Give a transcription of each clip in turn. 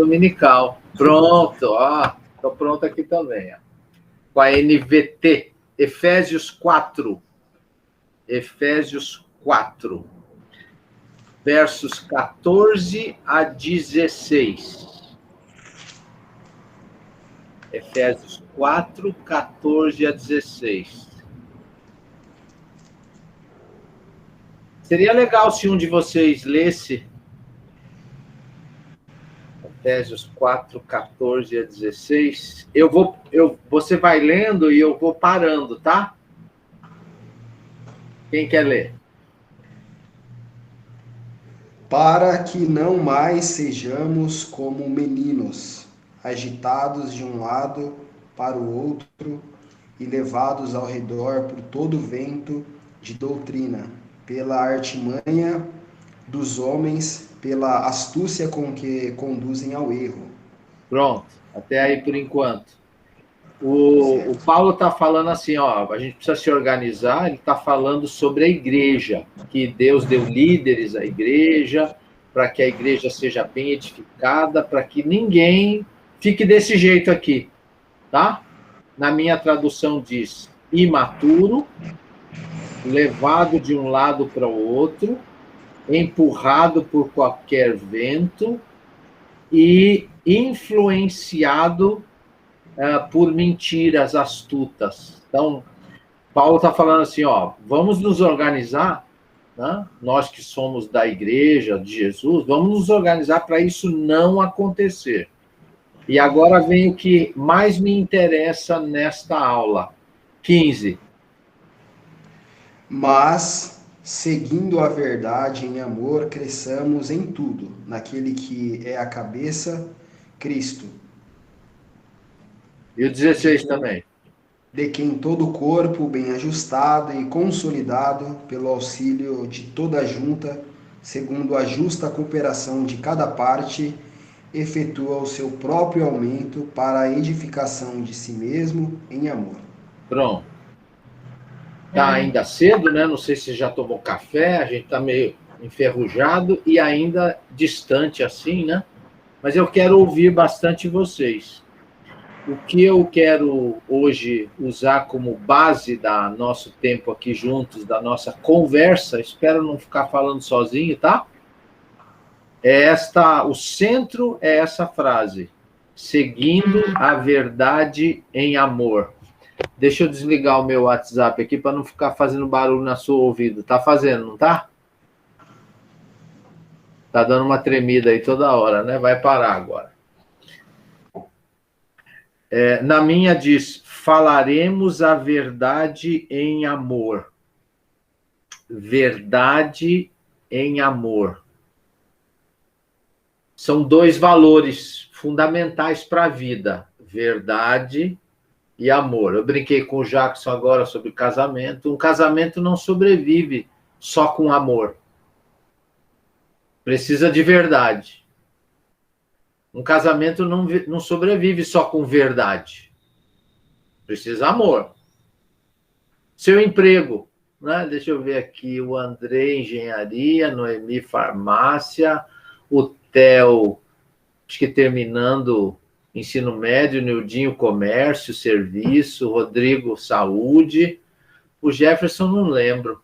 dominical. Pronto, ó. Estou pronto aqui também. Ó. Com a NVT. Efésios 4. Efésios 4. Versos 14 a 16. Efésios 4, 14 a 16. Seria legal se um de vocês lesse Efésios 4, 14 a 16. Você vai lendo e eu vou parando, tá? Quem quer ler? Para que não mais sejamos como meninos, agitados de um lado para o outro e levados ao redor por todo vento de doutrina, pela artimanha dos homens, pela astúcia com que conduzem ao erro. Pronto, até aí por enquanto. O Paulo está falando assim, ó, a gente precisa se organizar, ele está falando sobre a igreja, que Deus deu líderes à igreja, para que a igreja seja bem edificada, para que ninguém fique desse jeito aqui, tá? Na minha tradução diz imaturo, levado de um lado para o outro, empurrado por qualquer vento e influenciado por mentiras astutas. Então, Paulo está falando assim, ó, vamos nos organizar, né? Nós que somos da igreja de Jesus, vamos nos organizar para isso não acontecer. E agora vem o que mais me interessa nesta aula. 15. Mas, seguindo a verdade em amor, cresçamos em tudo, naquele que é a cabeça, Cristo. E o 16 também. De quem todo o corpo, bem ajustado e consolidado pelo auxílio de toda a junta, segundo a justa cooperação de cada parte, efetua o seu próprio aumento para a edificação de si mesmo em amor. Pronto. Tá ainda cedo, né? Não sei se já tomou café, a gente tá meio enferrujado e ainda distante assim, né? Mas eu quero ouvir bastante vocês. O que eu quero hoje usar como base da nosso tempo aqui juntos, da nossa conversa, espero não ficar falando sozinho, tá? O centro é essa frase, seguindo a verdade em amor. Deixa eu desligar o meu WhatsApp aqui para não ficar fazendo barulho na sua ouvido. Tá fazendo, não tá? Tá dando uma tremida aí toda hora, né? Vai parar agora. Na minha diz, falaremos a verdade em amor. Verdade em amor. São dois valores fundamentais para a vida. Verdade e amor. Eu brinquei com o Jackson agora sobre casamento. Um casamento não sobrevive só com amor. Precisa de verdade. Um casamento não sobrevive só com verdade. Precisa amor. Seu emprego, né? Deixa eu ver aqui. O André, engenharia. Noemi, farmácia. O Theo, acho que terminando ensino médio. Nildinho, comércio, serviço. Rodrigo, saúde. O Jefferson, não lembro.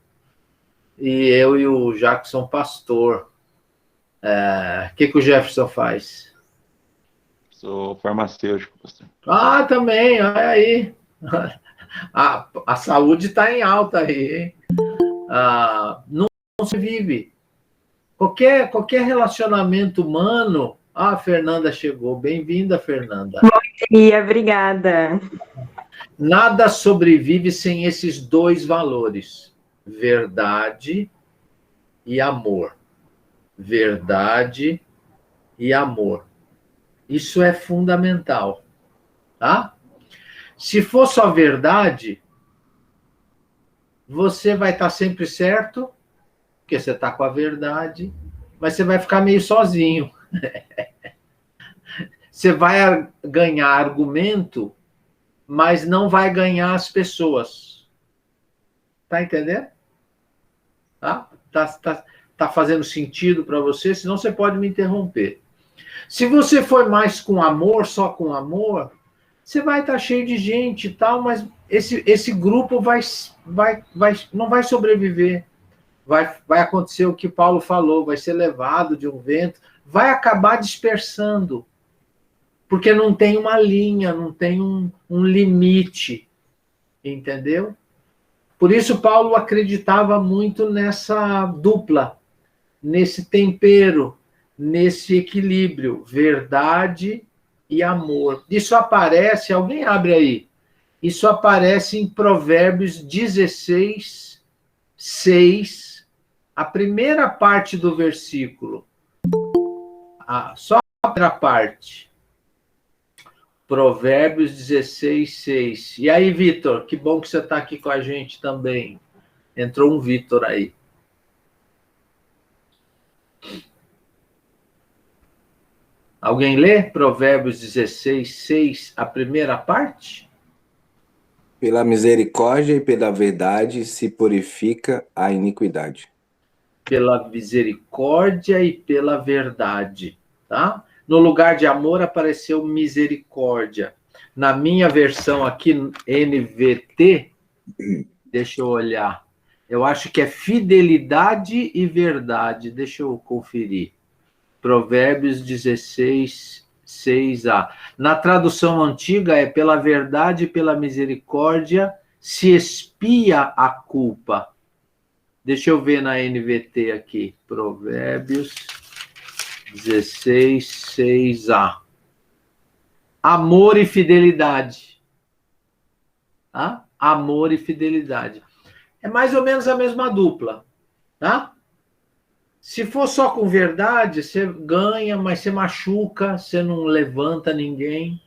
E eu e o Jackson, pastor. O que o Jefferson faz? Sou farmacêutico, pastor. Ah, também, olha aí. A saúde está em alta aí, hein? Não se vive. Qualquer relacionamento humano... Ah, a Fernanda chegou. Bem-vinda, Fernanda. Bom dia, obrigada. Nada sobrevive sem esses dois valores. Verdade e amor. Verdade e amor. Isso é fundamental, tá? Se for só verdade, você vai estar sempre certo, porque você está com a verdade, mas você vai ficar meio sozinho. Você vai ganhar argumento, mas não vai ganhar as pessoas. Tá entendendo? Tá fazendo sentido para você? Senão você pode me interromper. Se você for mais com amor, só com amor, você vai estar cheio de gente e tal, mas esse grupo não vai sobreviver. Vai acontecer o que Paulo falou, vai ser levado de um vento, vai acabar dispersando, porque não tem uma linha, não tem um limite, entendeu? Por isso Paulo acreditava muito nessa dupla, nesse tempero, nesse equilíbrio, verdade e amor. Isso aparece, alguém abre aí, isso aparece em Provérbios 16, 6, a primeira parte do versículo. Só a primeira parte. Provérbios 16, 6. E aí, Vitor, que bom que você está aqui com a gente também. Entrou um Vitor aí. Alguém lê Provérbios 16, 6, a primeira parte? Pela misericórdia e pela verdade se purifica a iniquidade. Pela misericórdia e pela verdade, tá? No lugar de amor apareceu misericórdia. Na minha versão aqui, NVT, deixa eu olhar. Eu acho que é fidelidade e verdade. Deixa eu conferir. Provérbios 16, 6a. Na tradução antiga é pela verdade e pela misericórdia se expia a culpa. Deixa eu ver na NVT aqui. Provérbios 16, 6a. Amor e fidelidade. Tá? Amor e fidelidade. É mais ou menos a mesma dupla. Tá? Se for só com verdade, você ganha, mas você machuca, você não levanta ninguém.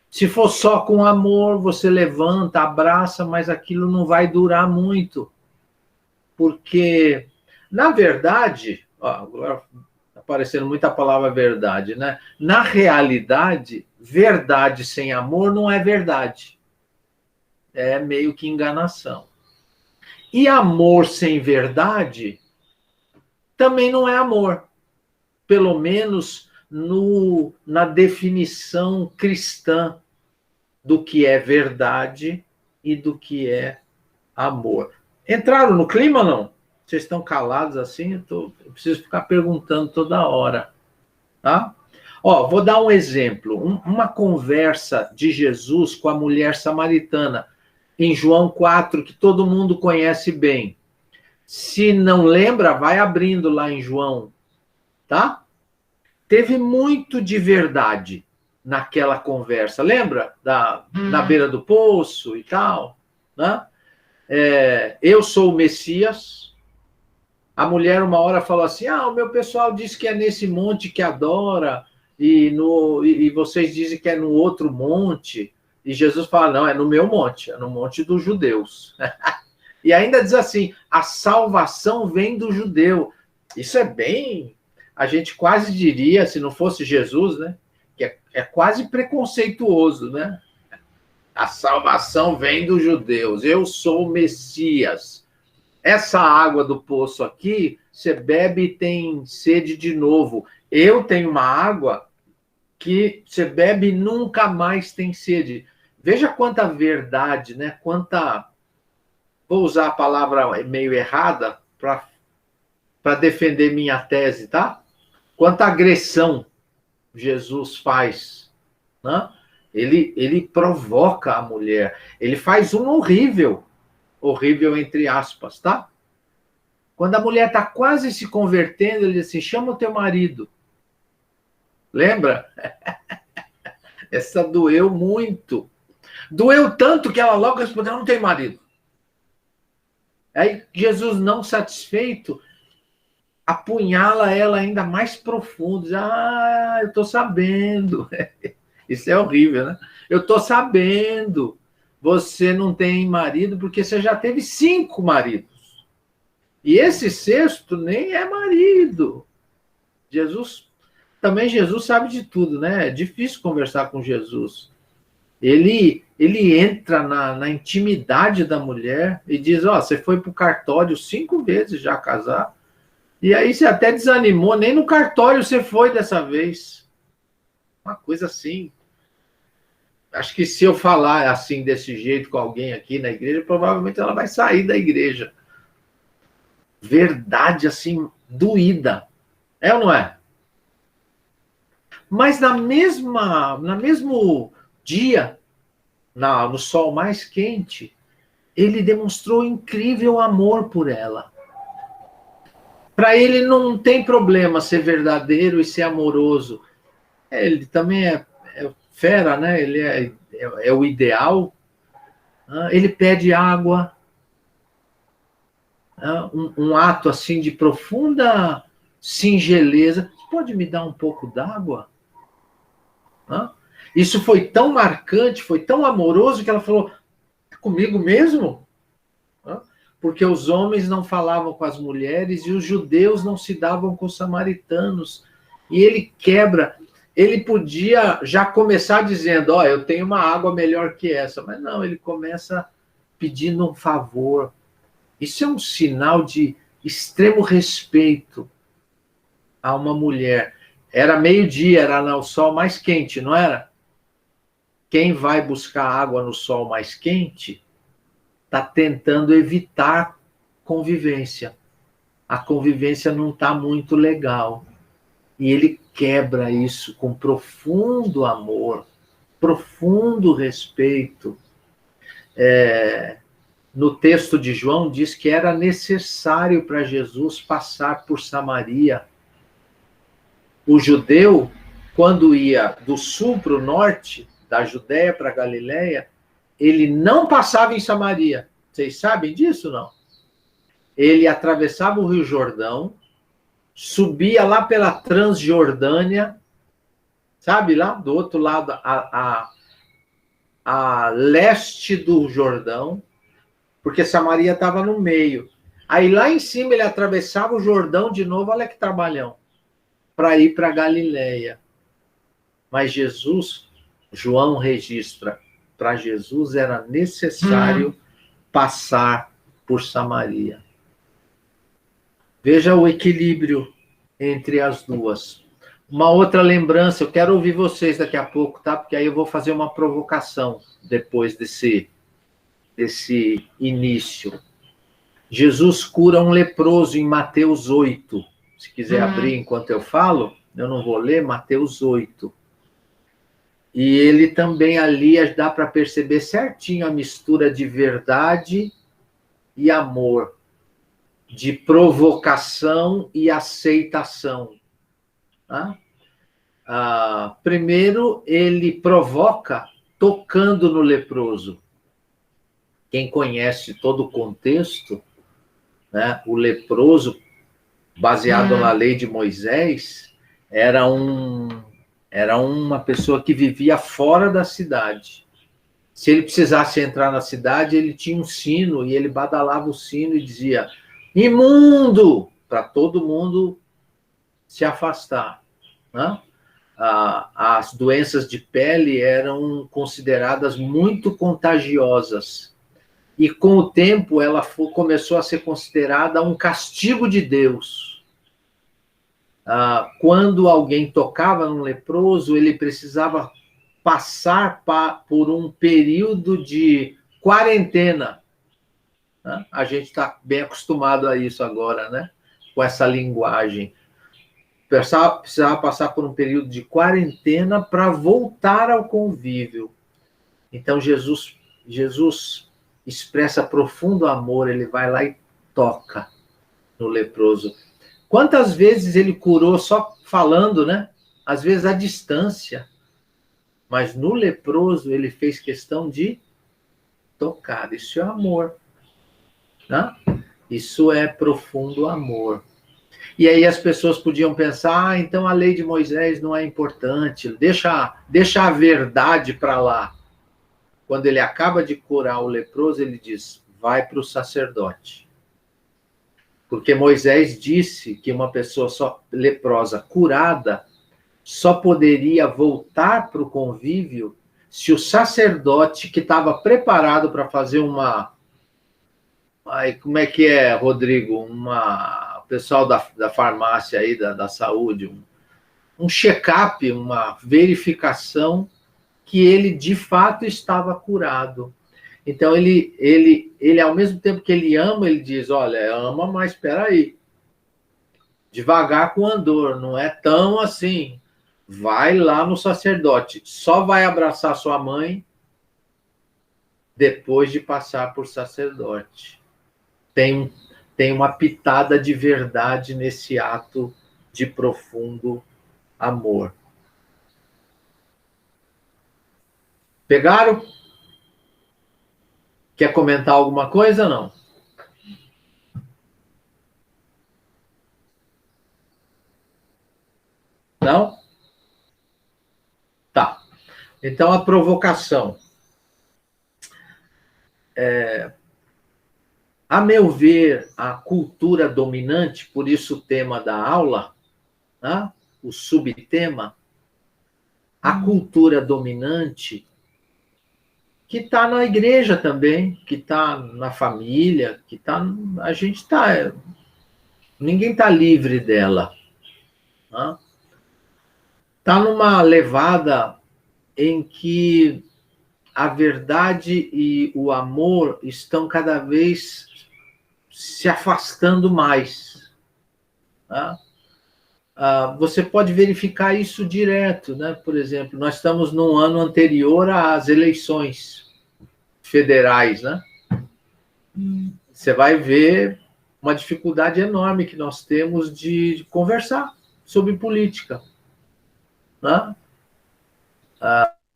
Se for só com amor, você levanta, abraça, mas aquilo não vai durar muito. Porque, na verdade, agora está aparecendo muita palavra verdade, né? Na realidade, verdade sem amor não é verdade. É meio que enganação. E amor sem verdade também não é amor. Pelo menos na definição cristã do que é verdade e do que é amor. Entraram no clima ou não? Vocês estão calados assim? Eu preciso ficar perguntando toda hora. Tá? Vou dar um exemplo. Uma conversa de Jesus com a mulher samaritana, em João 4, que todo mundo conhece bem. Se não lembra, vai abrindo lá em João. Tá? Teve muito de verdade naquela conversa. Lembra? Na beira do poço e tal. Né? Eu sou o Messias. A mulher uma hora falou assim, o meu pessoal diz que é nesse monte que adora, e vocês dizem que é no outro monte. E Jesus fala, não, é no meu monte, é no monte dos judeus. E ainda diz assim, a salvação vem do judeu. Isso é bem, a gente quase diria, se não fosse Jesus, né, que é quase preconceituoso, né? A salvação vem dos judeus. Eu sou o Messias. Essa água do poço aqui, você bebe e tem sede de novo. Eu tenho uma água que você bebe e nunca mais tem sede. Veja quanta verdade, né? Vou usar a palavra meio errada para defender minha tese, tá? Quanta agressão Jesus faz, né? Ele provoca a mulher. Ele faz um horrível entre aspas, tá? Quando a mulher está quase se convertendo, ele diz assim, chama o teu marido. Lembra? Essa doeu muito. Doeu tanto que ela logo respondeu, não tem marido. Aí Jesus, não satisfeito, apunhala ela ainda mais profundo. Diz, eu estou sabendo. Isso é horrível, né? Eu estou sabendo. Você não tem marido porque você já teve 5 maridos. E esse 6º nem é marido. Jesus sabe de tudo, né? É difícil conversar com Jesus. Ele entra na intimidade da mulher e diz, você foi para o cartório 5 vezes já casar E aí você até desanimou, nem no cartório você foi dessa vez. Uma coisa assim. Acho que se eu falar assim, desse jeito com alguém aqui na igreja, provavelmente ela vai sair da igreja. Verdade, assim, doída. É ou não é? Mas no mesmo dia, no sol mais quente, ele demonstrou incrível amor por ela. Para ele não tem problema ser verdadeiro e ser amoroso. Ele também é fera, né? Ele é o ideal. Ele pede água. Um ato assim de profunda singeleza. Pode me dar um pouco d'água? Isso foi tão marcante, foi tão amoroso que ela falou: é comigo mesmo? Porque os homens não falavam com as mulheres e os judeus não se davam com os samaritanos. E ele quebra. Ele podia já começar dizendo: ó, eu tenho uma água melhor que essa. Mas não, ele começa pedindo um favor. Isso é um sinal de extremo respeito a uma mulher. Era meio-dia, era o sol mais quente, não era? Quem vai buscar água no sol mais quente está tentando evitar convivência. A convivência não está muito legal. E ele quebra isso com profundo amor, profundo respeito. No texto de João diz que era necessário para Jesus passar por Samaria. O judeu, quando ia do sul para o norte, da Judéia para a Galiléia, ele não passava em Samaria. Vocês sabem disso, não? Ele atravessava o Rio Jordão, subia lá pela Transjordânia, sabe, lá do outro lado, a leste do Jordão, porque Samaria estava no meio. Aí lá em cima ele atravessava o Jordão de novo, olha que trabalhão, para ir para Galiléia. Mas Jesus, João registra, para Jesus era necessário passar por Samaria. Veja o equilíbrio entre as duas. Uma outra lembrança, eu quero ouvir vocês daqui a pouco, tá? Porque aí eu vou fazer uma provocação depois desse início. Jesus cura um leproso em Mateus 8. Se quiser abrir enquanto eu falo, eu não vou ler, Mateus 8. E ele também ali dá para perceber certinho a mistura de verdade e amor, de provocação e aceitação. Primeiro, ele provoca tocando no leproso. Quem conhece todo o contexto, né, o leproso, baseado na lei de Moisés, era uma pessoa que vivia fora da cidade. Se ele precisasse entrar na cidade, ele tinha um sino, e ele badalava o sino e dizia: imundo! Para todo mundo se afastar. Né? As doenças de pele eram consideradas muito contagiosas. E com o tempo ela começou a ser considerada um castigo de Deus. Quando alguém tocava num leproso, ele precisava passar por um período de quarentena. A gente está bem acostumado a isso agora, né? Com essa linguagem. Precisava passar por um período de quarentena para voltar ao convívio. Então, Jesus expressa profundo amor, ele vai lá e toca no leproso. Quantas vezes ele curou só falando, né? Às vezes à distância. Mas no leproso ele fez questão de tocar. Isso é amor. Né? Isso é profundo amor. E aí as pessoas podiam pensar: então a lei de Moisés não é importante, deixa a verdade para lá. Quando ele acaba de curar o leproso, ele diz: vai para o sacerdote. Porque Moisés disse que uma pessoa só leprosa curada só poderia voltar para o convívio se o sacerdote, que estava preparado para fazer uma... como é que é, Rodrigo? Uma pessoal da farmácia aí, da saúde, um check-up, uma verificação que ele de fato estava curado. Então, ele, ao mesmo tempo que ele ama, ele diz, olha, ama, mas espera aí. Devagar com o andor, não é tão assim. Vai lá no sacerdote. Só vai abraçar sua mãe depois de passar por sacerdote. Tem uma pitada de verdade nesse ato de profundo amor. Pegaram? Quer comentar alguma coisa, não? Não? Tá. Então, a provocação. A meu ver, a cultura dominante, por isso o tema da aula, né? O subtema, a cultura dominante, que está na igreja também, que está na família, que está. A gente está. Ninguém está livre dela. Né? Está numa levada em que a verdade e o amor estão cada vez se afastando mais. Tá? Você pode verificar isso direto, né? Por exemplo, nós estamos num ano anterior às eleições federais, né? Você vai ver uma dificuldade enorme que nós temos de conversar sobre política, né?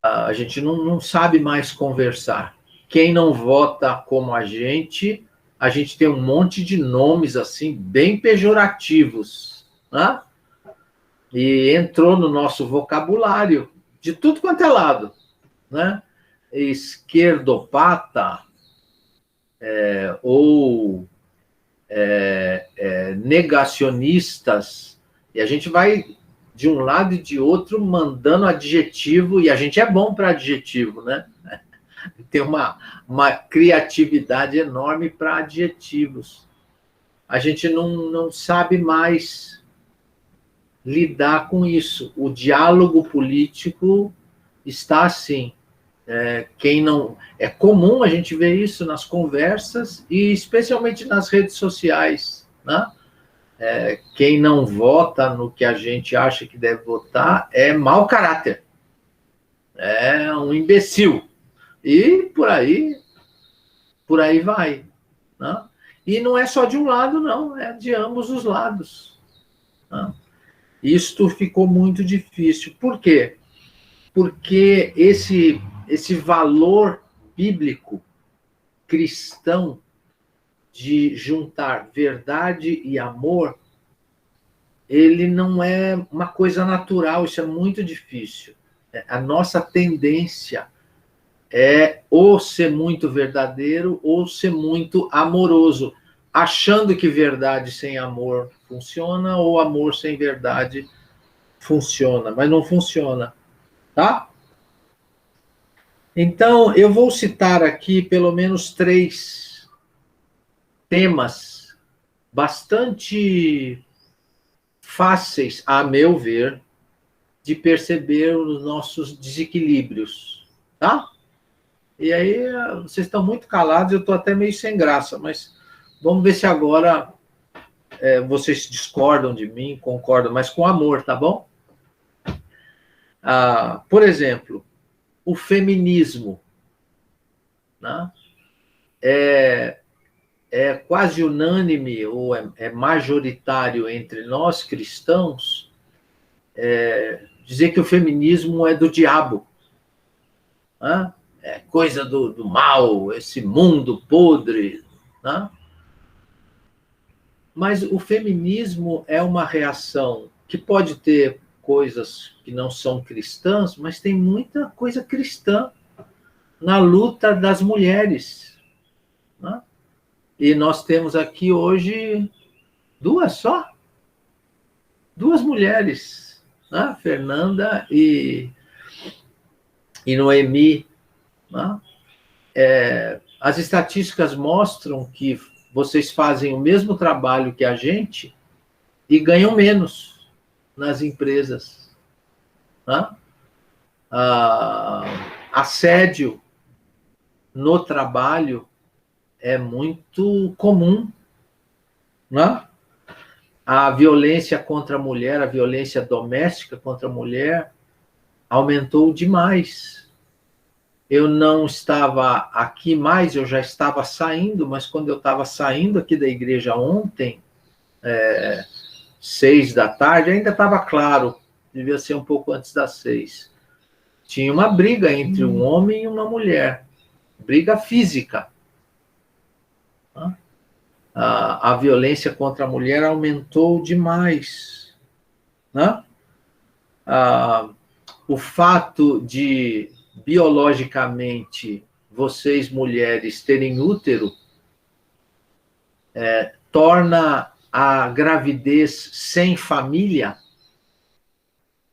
A gente não sabe mais conversar. Quem não vota como a gente tem um monte de nomes assim bem pejorativos, né? E entrou no nosso vocabulário de tudo quanto é lado, né? Esquerdopata, ou negacionistas, e a gente vai de um lado e de outro mandando adjetivo, e a gente é bom para adjetivo, né? Tem uma criatividade enorme para adjetivos. A gente não sabe mais lidar com isso. O diálogo político está assim. É comum a gente ver isso nas conversas e especialmente nas redes sociais, né? Quem não vota no que a gente acha que deve votar é mau caráter, é um imbecil, e por aí vai, né? E não é só de um lado, não, é de ambos os lados, né? Isto ficou muito difícil. Por quê? Porque esse valor bíblico cristão de juntar verdade e amor, ele não é uma coisa natural, isso é muito difícil. A nossa tendência é ou ser muito verdadeiro ou ser muito amoroso, achando que verdade sem amor funciona ou amor sem verdade funciona, mas não funciona, tá? Então, eu vou citar aqui pelo menos 3 temas bastante fáceis, a meu ver, de perceber os nossos desequilíbrios, tá? E aí, vocês estão muito calados, eu estou até meio sem graça, mas vamos ver se agora vocês discordam de mim, concordam, mas com amor, tá bom? Por exemplo, o feminismo, né? É quase unânime, ou é majoritário entre nós cristãos, dizer que o feminismo é do diabo, né? É coisa do mal, esse mundo podre, né? Mas o feminismo é uma reação que pode ter coisas que não são cristãs, mas tem muita coisa cristã na luta das mulheres, né? E nós temos aqui hoje 2 só. 2 mulheres, né? Fernanda e Noemi, né? As estatísticas mostram que vocês fazem o mesmo trabalho que a gente, e ganham menos nas empresas. Né? Assédio no trabalho é muito comum. Né? A violência contra a mulher, a violência doméstica contra a mulher aumentou demais. Eu não estava aqui mais, eu já estava saindo, mas quando eu estava saindo aqui da igreja ontem, 6 da tarde, ainda estava claro, devia ser um pouco antes das 6. Tinha uma briga entre um homem e uma mulher, briga física. A violência contra a mulher aumentou demais. Né? O fato de, biologicamente, vocês, mulheres, terem útero, torna a gravidez sem família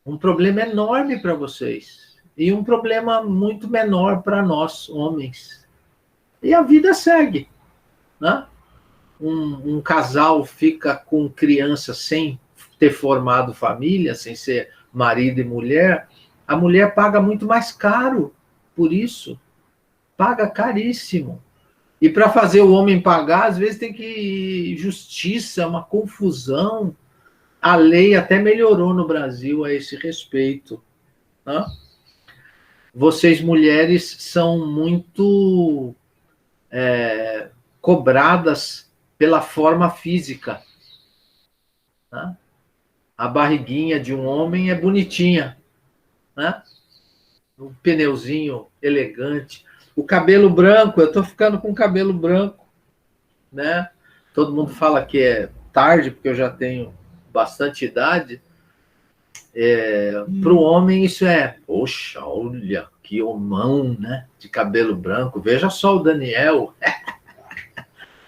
um problema enorme para vocês. E um problema muito menor para nós, homens. E a vida segue. Né? Um casal fica com criança sem ter formado família, sem ser marido e mulher, a mulher paga muito mais caro por isso. Paga caríssimo. E para fazer o homem pagar, às vezes tem que justiça, uma confusão. A lei até melhorou no Brasil a esse respeito. Né? Vocês, mulheres, são muito cobradas pela forma física. Né? A barriguinha de um homem é bonitinha. Né? Um pneuzinho elegante. O cabelo branco, eu estou ficando com cabelo branco. Né? Todo mundo fala que é tarde, porque eu já tenho bastante idade. Para o homem, isso poxa, olha, que homão, né? De cabelo branco. Veja só o Daniel.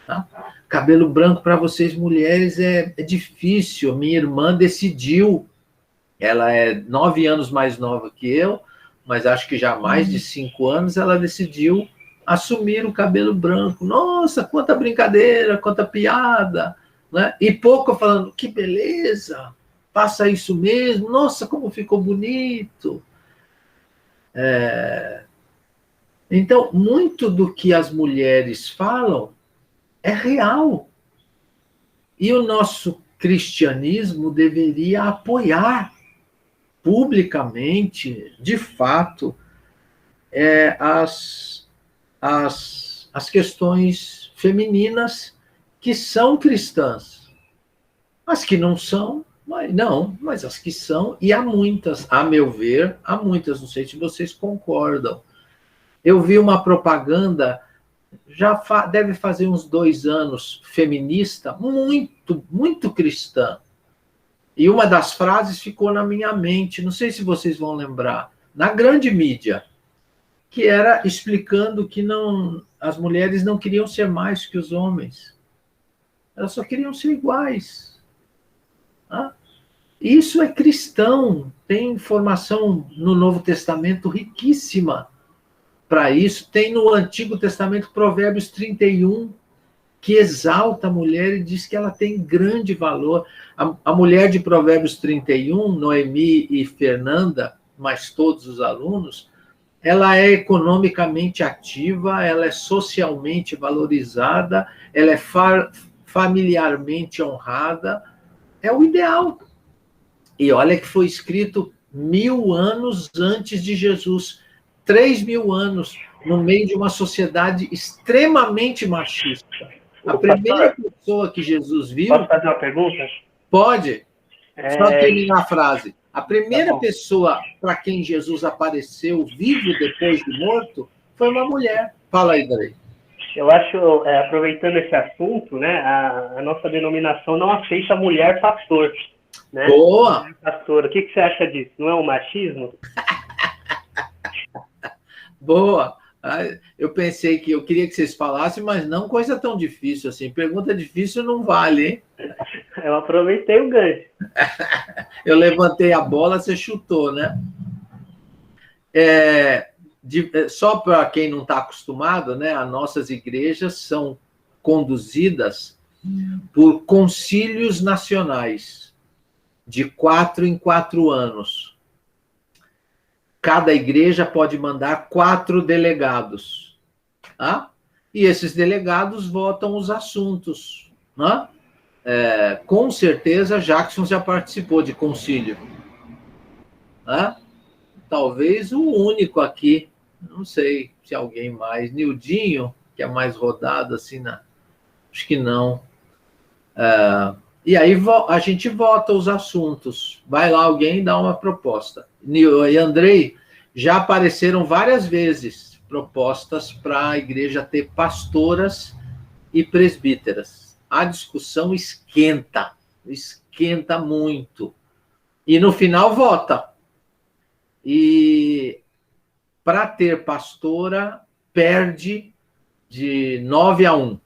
Tá? Cabelo branco para vocês, mulheres, é difícil. Minha irmã decidiu, ela é 9 anos mais nova que eu, mas acho que já há mais de 5 anos, ela decidiu assumir o cabelo branco. Nossa, quanta brincadeira, quanta piada. Né? E pouco falando, que beleza, faça isso mesmo, nossa, como ficou bonito. Então, muito do que as mulheres falam é real. E o nosso cristianismo deveria apoiar publicamente, de fato, as questões femininas que são cristãs. As que não são, mas as que são, e há muitas, a meu ver, há muitas, não sei se vocês concordam. Eu vi uma propaganda, deve fazer uns 2 anos, feminista, muito, muito cristã. E uma das frases ficou na minha mente, não sei se vocês vão lembrar, na grande mídia, que era explicando que as mulheres não queriam ser mais que os homens. Elas só queriam ser iguais. Isso é cristão, tem informação no Novo Testamento riquíssima para isso. Tem no Antigo Testamento Provérbios 31, que exalta a mulher e diz que ela tem grande valor. A mulher de Provérbios 31, Noemi e Fernanda, mais todos os alunos, ela é economicamente ativa, ela é socialmente valorizada, ela é familiarmente honrada, é o ideal. E olha que foi escrito 1000 anos antes de Jesus, 3.000 anos, no meio de uma sociedade extremamente machista. A primeira pessoa que Jesus viu... Posso fazer uma pergunta? Pode. Só terminar a frase. A primeira pessoa para quem Jesus apareceu vivo depois de morto foi uma mulher. Fala aí, Darei. Eu acho, aproveitando esse assunto, né, a nossa denominação não aceita mulher pastor. Né? Boa! Mulher pastora. O que você acha disso? Não é um machismo? Boa! Eu pensei que eu queria que vocês falassem, mas não coisa tão difícil assim. Pergunta difícil não vale, hein? Eu aproveitei o gancho. Eu levantei a bola, você chutou, né? Só para quem não está acostumado, né? As nossas igrejas são conduzidas por concílios nacionais, de 4 em 4 anos. Cada igreja pode mandar 4 delegados, tá? E esses delegados votam os assuntos, né? Com certeza, Jackson já participou de concílio, né? Talvez o único aqui, não sei se alguém mais, Nildinho, que é mais rodado assim, acho que não. E aí a gente vota os assuntos. Vai lá alguém e dá uma proposta. E Andrei, já apareceram várias vezes propostas para a igreja ter pastoras e presbíteras. A discussão esquenta muito. E no final vota. E para ter pastora, perde de 9-1.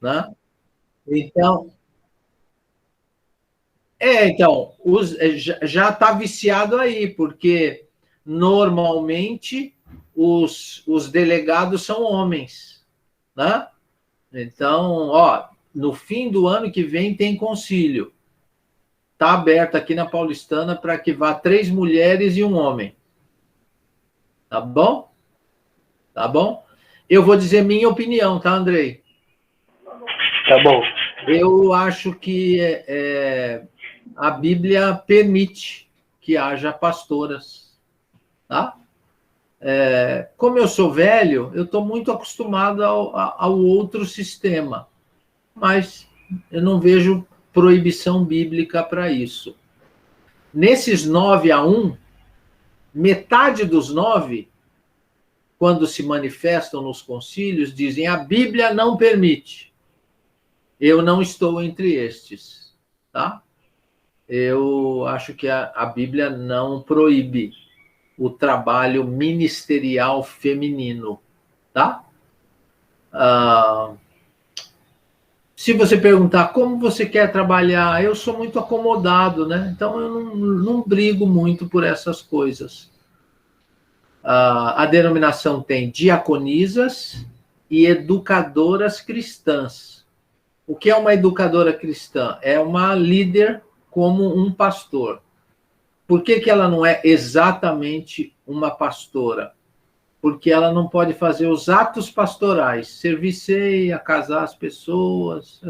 Né? Então, já está viciado aí, porque normalmente os delegados são homens, né? Então, no fim do ano que vem tem concílio. Está aberto aqui na Paulistana para que vá 3 mulheres e um homem. Tá bom? Tá bom? Eu vou dizer minha opinião, tá, Andrei? Tá bom. Eu acho que a Bíblia permite que haja pastoras, tá? Como eu sou velho, eu estou muito acostumado ao outro sistema, mas eu não vejo proibição bíblica para isso. Nesses 9-1, metade dos 9, quando se manifestam nos concílios, dizem a Bíblia não permite. Eu não estou entre estes, tá? Eu acho que a Bíblia não proíbe o trabalho ministerial feminino, tá? Se você perguntar como você quer trabalhar, eu sou muito acomodado, né? Então eu não brigo muito por essas coisas. A denominação tem diaconisas e educadoras cristãs. O que é uma educadora cristã? É uma líder como um pastor. Por que ela não é exatamente uma pastora? Porque ela não pode fazer os atos pastorais, servir ceia, casar as pessoas,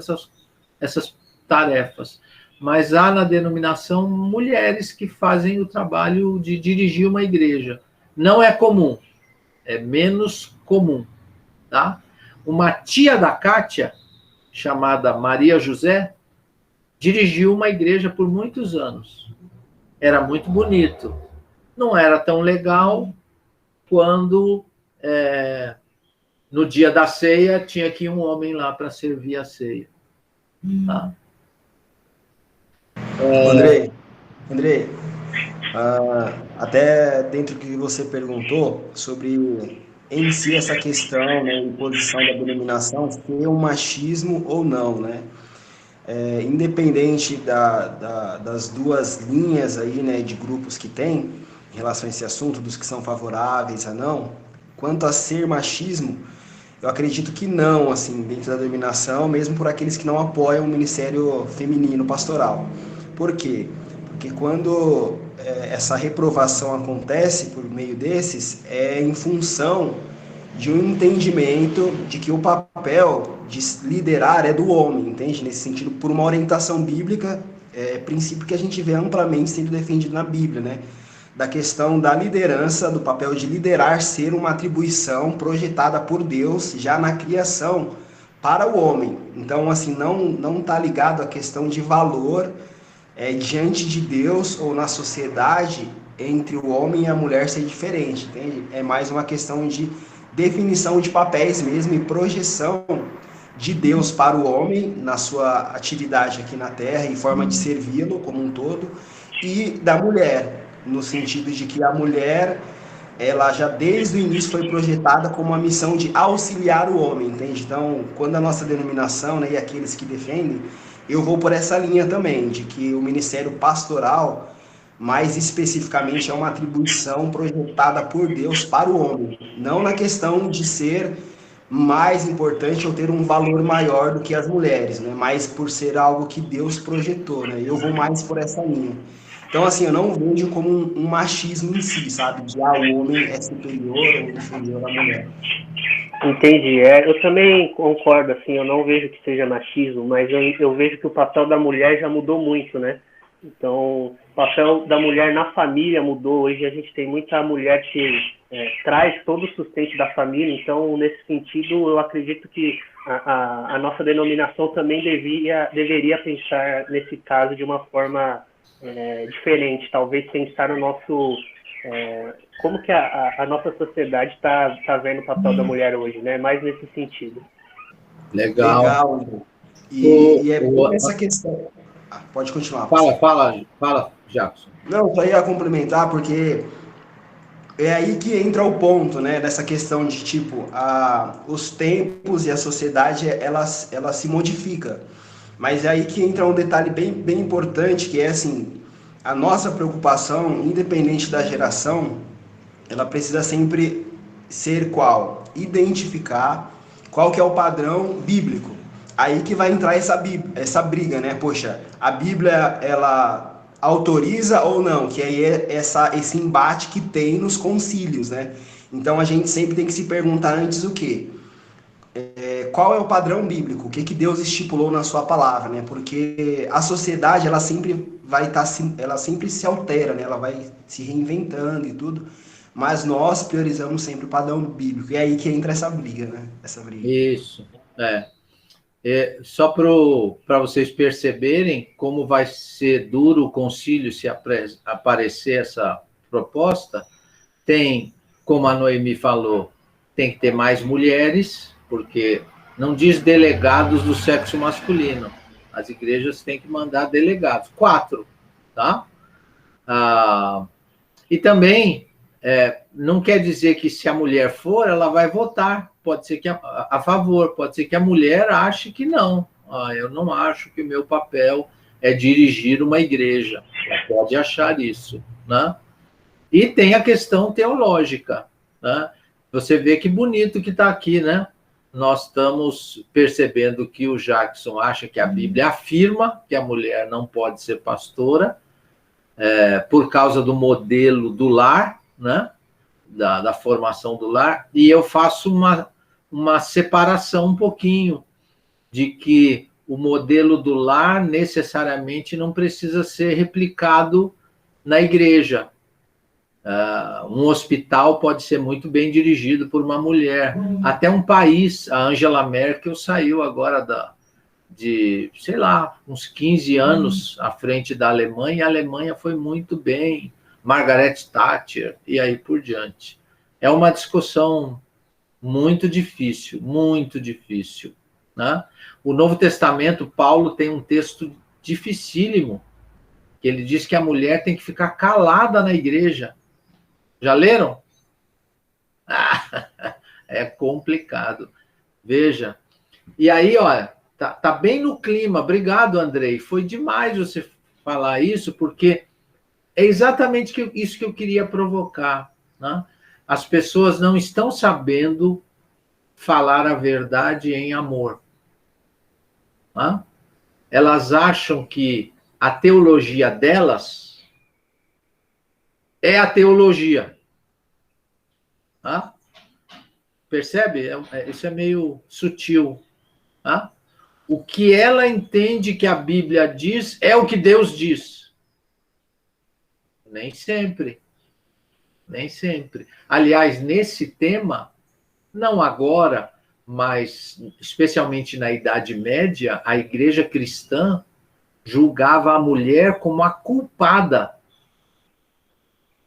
essas tarefas. Mas há na denominação mulheres que fazem o trabalho de dirigir uma igreja. Não é comum, é menos comum, tá? Uma tia da Kátia, chamada Maria José, dirigiu uma igreja por muitos anos. Era muito bonito. Não era tão legal quando, no dia da ceia, tinha que ir um homem lá para servir a ceia. Tá? Andrei, até dentro do que você perguntou sobre em si essa questão, né, imposição da denominação, ser um machismo ou não, né? Independente das duas linhas aí, né, de grupos que tem em relação a esse assunto, dos que são favoráveis a não, quanto a ser machismo, eu acredito que não, assim, dentro da denominação, mesmo por aqueles que não apoiam o ministério feminino pastoral. Por quê? Porque quando essa reprovação acontece por meio desses, é em função de um entendimento de que o papel de liderar é do homem, entende? Nesse sentido, por uma orientação bíblica, princípio que a gente vê amplamente sendo defendido na Bíblia, né? Da questão da liderança, do papel de liderar ser uma atribuição projetada por Deus já na criação para o homem. Então, assim, não está ligado à questão de valor diante de Deus ou na sociedade entre o homem e a mulher ser diferente, entende? É mais uma questão de definição de papéis mesmo e projeção de Deus para o homem na sua atividade aqui na Terra e forma de servi-lo como um todo, e da mulher, no sentido de que a mulher, ela já desde o início foi projetada como uma missão de auxiliar o homem, entende? Então, quando a nossa denominação, né, e aqueles que defendem, eu vou por essa linha também, de que o ministério pastoral, mais especificamente, é uma atribuição projetada por Deus para o homem, não na questão de ser mais importante eu ter um valor maior do que as mulheres, né? Mas por ser algo que Deus projetou, né? Eu vou mais por essa linha. Então, assim, eu não vejo como um machismo em si, sabe? De o homem é superior ou inferior à mulher. Entendi. Eu também concordo, assim, eu não vejo que seja machismo, mas eu vejo que o papel da mulher já mudou muito, né? Então, o papel da mulher na família mudou. Hoje a gente tem muita mulher que traz todo o sustento da família, então, nesse sentido, eu acredito que a nossa denominação também deveria pensar nesse caso de uma forma diferente, talvez pensar no nosso... como que a nossa sociedade está vendo o papel da mulher hoje, né? Mais nesse sentido. Legal. Legal. E é bom essa questão. Pode continuar. Fala, Jackson. Não, só ia complementar, porque é aí que entra o ponto, né? Dessa questão de, tipo, os tempos e a sociedade, ela se modifica. Mas é aí que entra um detalhe bem importante, que é, assim, a nossa preocupação, independente da geração, ela precisa sempre ser qual? Identificar qual que é o padrão bíblico. Aí que vai entrar essa briga, né? Poxa, a Bíblia, ela autoriza ou não? Que aí é esse embate que tem nos concílios, né? Então a gente sempre tem que se perguntar antes o quê? Qual é o padrão bíblico? O que Deus estipulou na sua palavra, né? Porque a sociedade, ela sempre vai estar, ela sempre se altera, né? Ela vai se reinventando e tudo. Mas nós priorizamos sempre o padrão bíblico. E é aí que entra essa briga, né? Essa briga. Isso. Só para vocês perceberem como vai ser duro o concílio se aparecer essa proposta, tem, como a Noemi falou, tem que ter mais mulheres, porque não diz delegados do sexo masculino. As igrejas têm que mandar delegados, 4, tá? E também não quer dizer que se a mulher for, ela vai votar. Pode ser que a favor, pode ser que a mulher ache que não. Eu não acho que o meu papel é dirigir uma igreja. Ela pode achar isso, né? E tem a questão teológica, né? Você vê que bonito que está aqui, né? Nós estamos percebendo que o Jackson acha que a Bíblia afirma que a mulher não pode ser pastora por causa do modelo do lar, né? Da formação do lar, e eu faço uma separação um pouquinho de que o modelo do lar necessariamente não precisa ser replicado na igreja. Um hospital pode ser muito bem dirigido por uma mulher. Até um país, a Angela Merkel saiu agora de, sei lá, uns 15 anos à frente da Alemanha, e a Alemanha foi muito bem. Margaret Thatcher, e aí por diante. É uma discussão muito difícil, né? O Novo Testamento, Paulo tem um texto dificílimo, que ele diz que a mulher tem que ficar calada na igreja. Já leram? É complicado. Veja. E aí, olha, tá bem no clima. Obrigado, Andrei. Foi demais você falar isso, porque é exatamente isso que eu queria provocar, né? As pessoas não estão sabendo falar a verdade em amor, né? Elas acham que a teologia delas é a teologia, né? Percebe? Isso é meio sutil, né? O que ela entende que a Bíblia diz é o que Deus diz. Nem sempre. Aliás, nesse tema, não agora, mas especialmente na Idade Média, a igreja cristã julgava a mulher como a culpada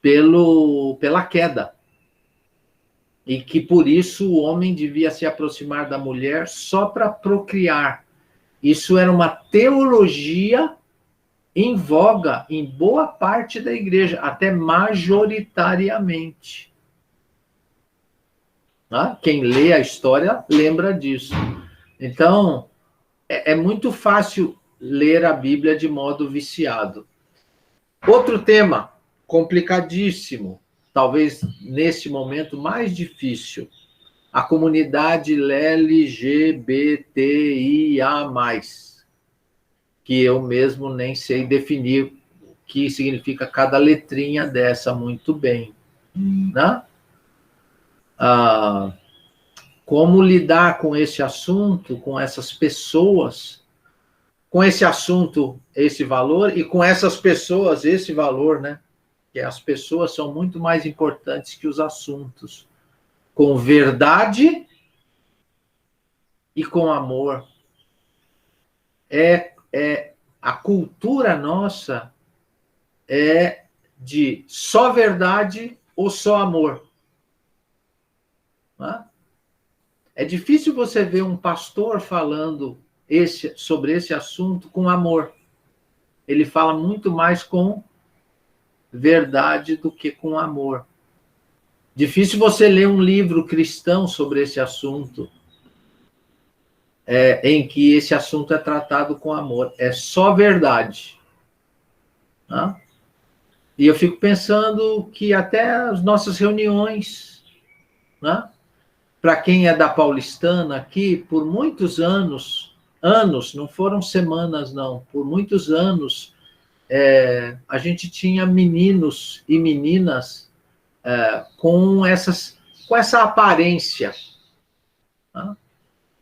pela queda. E que, por isso, o homem devia se aproximar da mulher só para procriar. Isso era uma teologia em voga em boa parte da igreja, até majoritariamente. Quem lê a história lembra disso. Então, é muito fácil ler a Bíblia de modo viciado. Outro tema complicadíssimo, talvez nesse momento mais difícil, a comunidade LGBTIA+, que eu mesmo nem sei definir o que significa cada letrinha dessa muito bem, né? Como lidar com esse assunto, com essas pessoas, com esse assunto, esse valor, e com essas pessoas, esse valor, né? Que as pessoas são muito mais importantes que os assuntos. Com verdade e com amor. A cultura nossa é de só verdade ou só amor. Não é? É difícil você ver um pastor falando sobre esse assunto com amor. Ele fala muito mais com verdade do que com amor. Difícil você ler um livro cristão sobre esse assunto, em que esse assunto é tratado com amor. É só verdade. Né? E eu fico pensando que até as nossas reuniões, né? Para quem é da Paulistana aqui, por muitos anos, não foram semanas, não, por muitos anos, a gente tinha meninos e meninas com essa aparência. Né?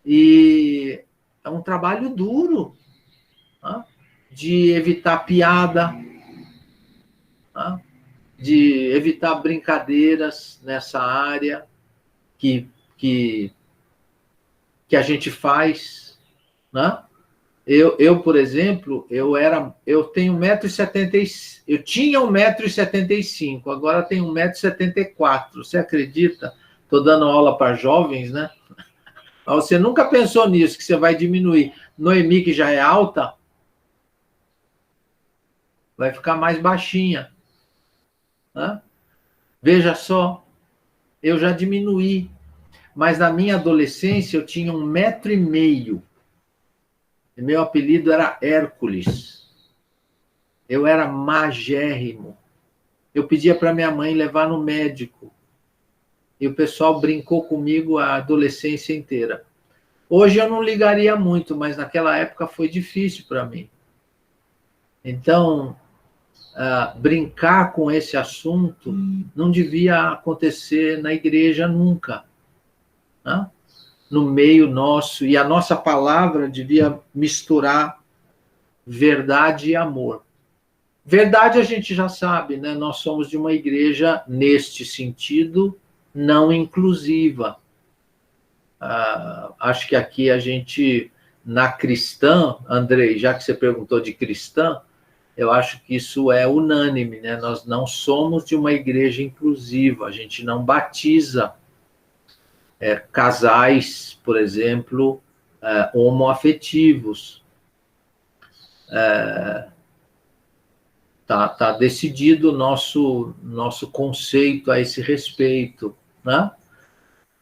E é um trabalho duro, né? De evitar piada, né? De evitar brincadeiras nessa área que a gente faz, né? Eu, por exemplo, eu tenho 1,70 m, eu tinha 1,75 m, agora tenho 1,74 m. Você acredita? Estou dando aula para jovens, né? Você nunca pensou nisso, que você vai diminuir. Noemi, que já é alta, vai ficar mais baixinha. Né? Veja só, eu já diminuí. Mas na minha adolescência eu tinha 1,5 m. E meu apelido era Hércules. Eu era magérrimo. Eu pedia para minha mãe levar no médico. E o pessoal brincou comigo a adolescência inteira. Hoje eu não ligaria muito, mas naquela época foi difícil para mim. Então, brincar com esse assunto não devia acontecer na igreja nunca. Né? No meio nosso, e a nossa palavra devia misturar verdade e amor. Verdade a gente já sabe, né? Nós somos de uma igreja, neste sentido, não inclusiva. Acho que aqui a gente, na cristã, Andrei, já que você perguntou de cristã, eu acho que isso é unânime, né? Nós não somos de uma igreja inclusiva, a gente não batiza casais, por exemplo, homoafetivos. Tá decidido o nosso conceito a esse respeito, né?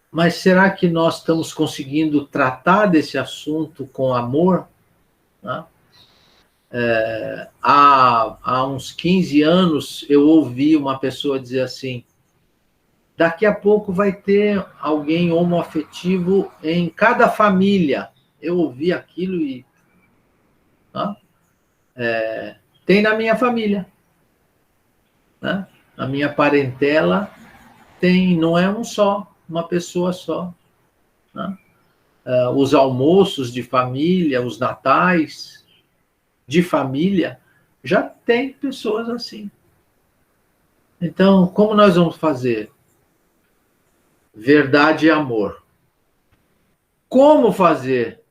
Mas será que nós estamos conseguindo tratar desse assunto com amor? Né? Há uns 15 anos, eu ouvi uma pessoa dizer assim: daqui a pouco vai ter alguém homoafetivo em cada família. Eu ouvi aquilo e... Né? Tem na minha família. Né? Na minha parentela tem, não é um só, uma pessoa só. Né? Os almoços de família, os natais de família, já tem pessoas assim. Então, como nós vamos fazer? Verdade e amor. Como fazer?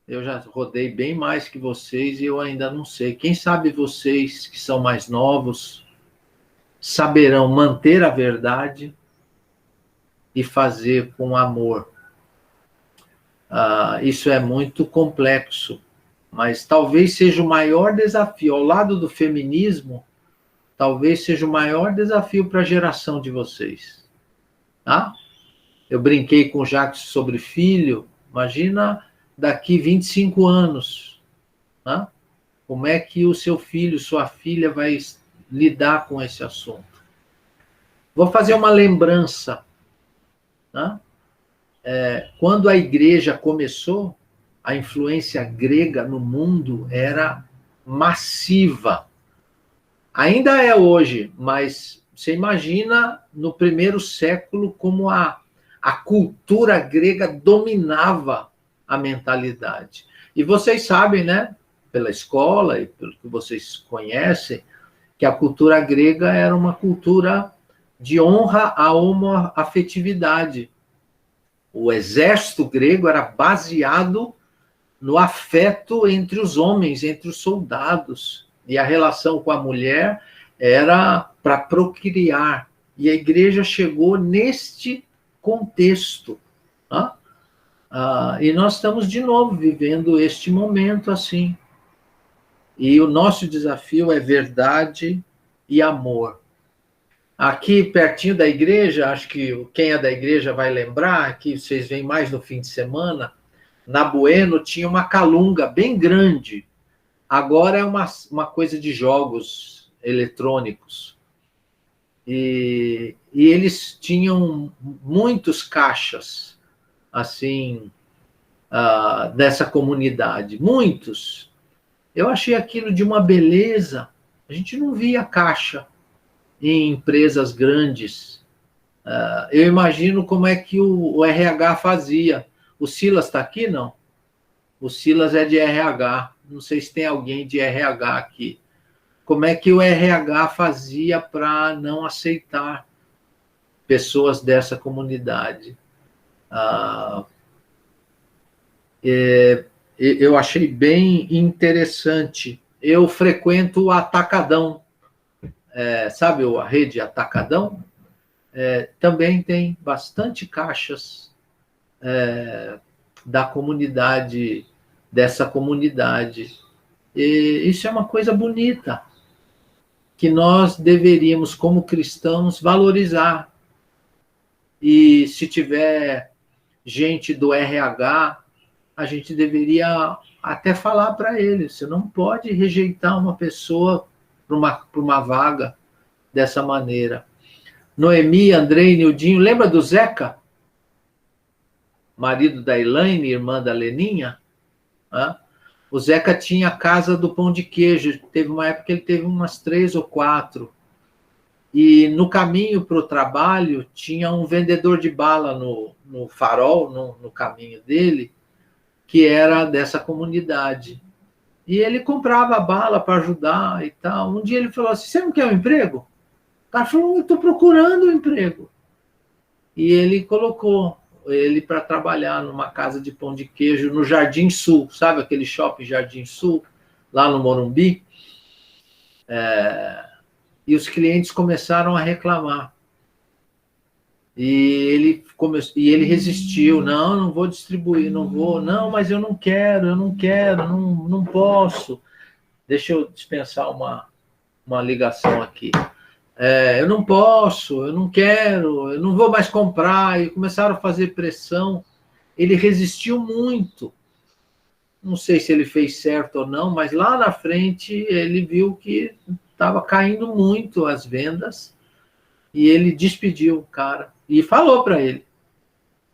Eu já rodei bem mais que vocês e eu ainda não sei. Quem sabe vocês que são mais novos saberão manter a verdade e fazer com amor. Isso é muito complexo, mas talvez seja o maior desafio. Ao lado do feminismo, talvez seja o maior desafio para a geração de vocês. Tá? Eu brinquei com o Jacques sobre filho. Imagina daqui 25 anos. Tá? Como é que o seu filho, sua filha vai lidar com esse assunto? Vou fazer uma lembrança. né? Quando a igreja começou, a influência grega no mundo era massiva. Ainda é hoje, mas você imagina no primeiro século como a cultura grega dominava a mentalidade. E vocês sabem, né, pela escola e pelo que vocês conhecem, que a cultura grega era uma cultura de honra à homoafetividade. O exército grego era baseado no afeto entre os homens, entre os soldados. E a relação com a mulher era para procriar. E a igreja chegou neste contexto. Né? E nós estamos, de novo, vivendo este momento assim. E o nosso desafio é verdade e amor. Aqui, pertinho da igreja, acho que quem é da igreja vai lembrar, que vocês vêm mais no fim de semana, na Bueno tinha uma calunga bem grande. Agora é uma coisa de jogos eletrônicos. E eles tinham muitos caixas, assim, dessa comunidade. Muitos. Eu achei aquilo de uma beleza. A gente não via caixa em empresas grandes. Eu imagino como é que o RH fazia. O Silas está aqui, não? O Silas é de RH. Não sei se tem alguém de RH aqui. Como é que o RH fazia para não aceitar pessoas dessa comunidade? Eu achei bem interessante. Eu frequento o Atacadão. Sabe a rede Atacadão? Também tem bastante caixas da comunidade, dessa comunidade. E isso é uma coisa bonita, que nós deveríamos, como cristãos, valorizar. E se tiver gente do RH, a gente deveria até falar para ele, você não pode rejeitar uma pessoa para uma vaga dessa maneira. Noemi, Andrei, Nildinho, lembra do Zeca? Marido da Elaine, irmã da Leninha? O Zeca tinha a casa do pão de queijo. Teve uma época que ele teve umas 3 ou 4. E no caminho para o trabalho, tinha um vendedor de bala no farol, no caminho dele, que era dessa comunidade. E ele comprava bala para ajudar e tal. Um dia ele falou assim, você não quer um emprego? O cara falou, eu estou procurando um emprego. E ele colocou ele para trabalhar numa casa de pão de queijo no Jardim Sul, sabe aquele shopping Jardim Sul, lá no Morumbi? E os clientes começaram a reclamar. E ele resistiu, não vou distribuir, não vou, não, mas eu não quero, não posso. Deixa eu dispensar uma ligação aqui. Eu não posso, eu não quero, eu não vou mais comprar. E começaram a fazer pressão. Ele resistiu muito. Não sei se ele fez certo ou não, mas lá na frente ele viu que estava caindo muito as vendas e ele despediu o cara e falou para ele,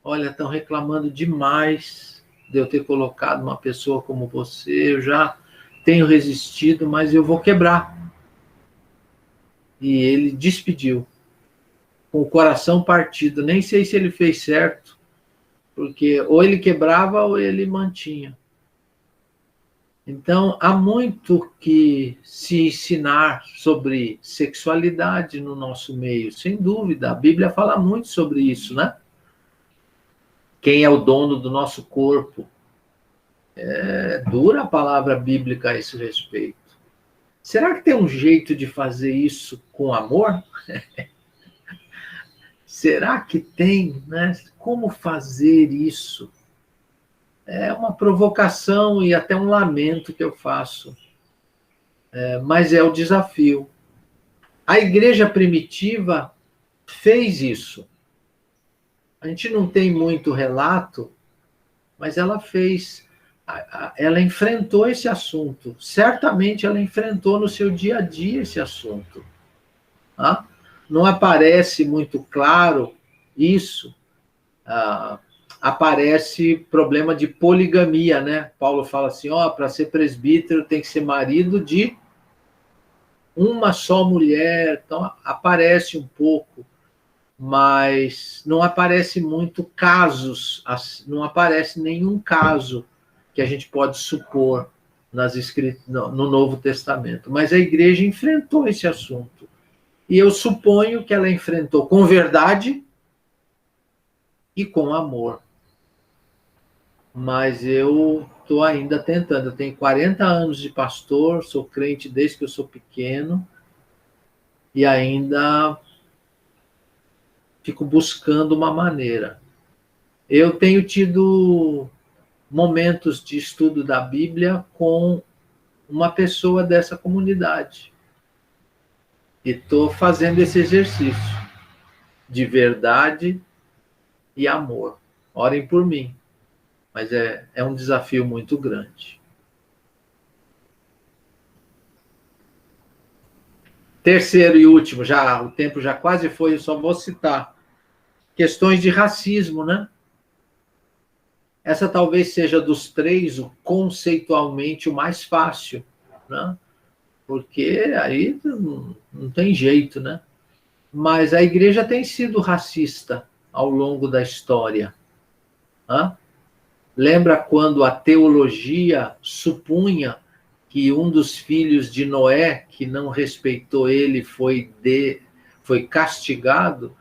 olha, estão reclamando demais de eu ter colocado uma pessoa como você, eu já tenho resistido, mas eu vou quebrar. E ele despediu, com o coração partido. Nem sei se ele fez certo, porque ou ele quebrava ou ele mantinha. Então, há muito que se ensinar sobre sexualidade no nosso meio, sem dúvida. A Bíblia fala muito sobre isso, né? Quem é o dono do nosso corpo? É dura a palavra bíblica a esse respeito. Será que tem um jeito de fazer isso com amor? Será que tem, né? Como fazer isso? É uma provocação e até um lamento que eu faço. Mas é o desafio. A igreja primitiva fez isso. A gente não tem muito relato, mas ela fez. Ela enfrentou esse assunto. Certamente ela enfrentou no seu dia a dia esse assunto. Não aparece muito claro isso aparece problema de poligamia, né? Paulo fala assim, para ser presbítero tem que ser marido de uma só mulher. Então, aparece um pouco, mas não aparece muito casos, não aparece nenhum caso que a gente pode supor no Novo Testamento. Mas a igreja enfrentou esse assunto. E eu suponho que ela enfrentou com verdade e com amor. Mas eu estou ainda tentando. Eu tenho 40 anos de pastor, sou crente desde que eu sou pequeno, e ainda fico buscando uma maneira. Eu tenho tido momentos de estudo da Bíblia com uma pessoa dessa comunidade. E estou fazendo esse exercício de verdade e amor. Orem por mim. Mas é um desafio muito grande. Terceiro e último, o tempo já quase foi, eu só vou citar. Questões de racismo, né? Essa talvez seja dos três, conceitualmente, o mais fácil, né? Porque aí não tem jeito, né? Mas a igreja tem sido racista ao longo da história. Né? Lembra quando a teologia supunha que um dos filhos de Noé, que não respeitou ele, foi castigado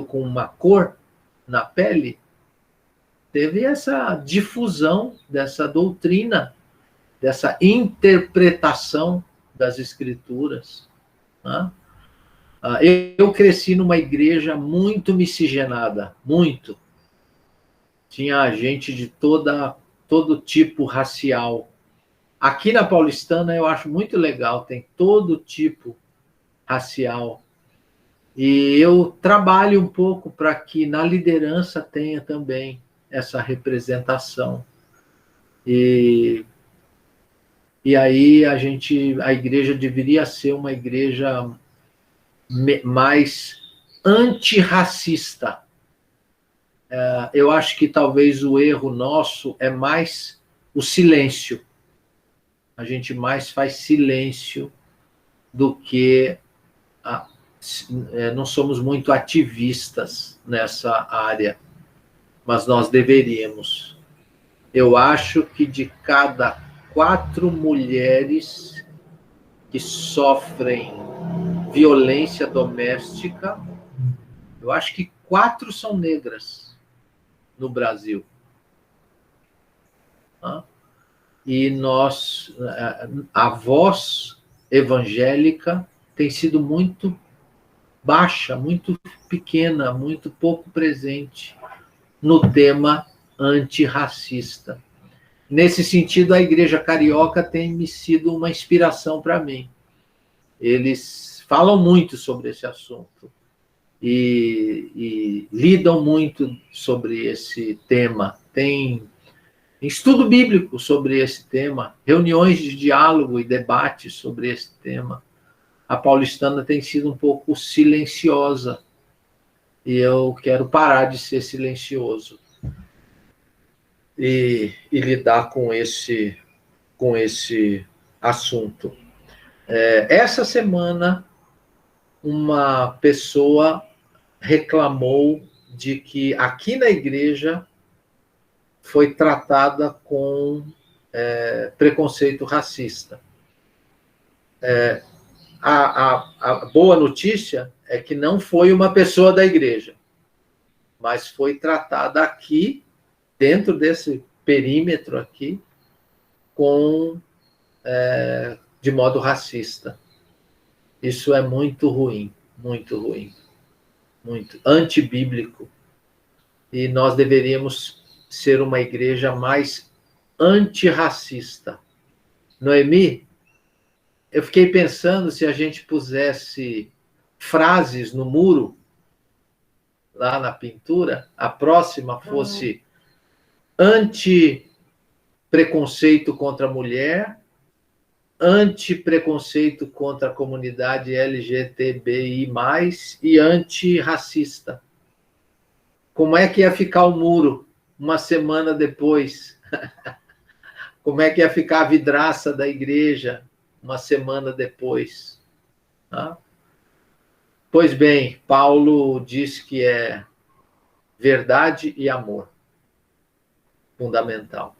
com uma cor na pele? Teve essa difusão dessa doutrina, dessa interpretação das Escrituras. Né? Eu cresci numa igreja muito miscigenada, muito. Tinha gente de todo tipo racial. Aqui na Paulistana eu acho muito legal, tem todo tipo racial. E eu trabalho um pouco para que na liderança tenha também essa representação. E aí a igreja deveria ser uma igreja mais antirracista. Eu acho que talvez o erro nosso é mais o silêncio. A gente mais faz silêncio do que... não somos muito ativistas nessa área, mas nós deveríamos. Eu acho que de cada 4 mulheres que sofrem violência doméstica, eu acho que 4 são negras no Brasil. E a voz evangélica tem sido muito baixa, muito pequena, muito pouco presente no tema antirracista. Nesse sentido, a Igreja Carioca tem me sido uma inspiração para mim. Eles falam muito sobre esse assunto e lidam muito sobre esse tema. Tem estudo bíblico sobre esse tema, reuniões de diálogo e debate sobre esse tema. A paulistana tem sido um pouco silenciosa e eu quero parar de ser silencioso e lidar com esse assunto. Essa semana, uma pessoa reclamou de que aqui na igreja foi tratada com preconceito racista. A boa notícia é que não foi uma pessoa da igreja, mas foi tratada aqui, dentro desse perímetro aqui, de modo racista. Isso é muito ruim, muito antibíblico. E nós deveríamos ser uma igreja mais antirracista. Noemi, eu fiquei pensando se a gente pusesse frases no muro, lá na pintura, a próxima fosse anti-preconceito contra a mulher, anti-preconceito contra a comunidade LGTBI+, e antirracista. Como é que ia ficar o muro uma semana depois? Como é que ia ficar a vidraça da igreja uma semana depois? Tá? Pois bem, Paulo diz que é verdade e amor fundamental.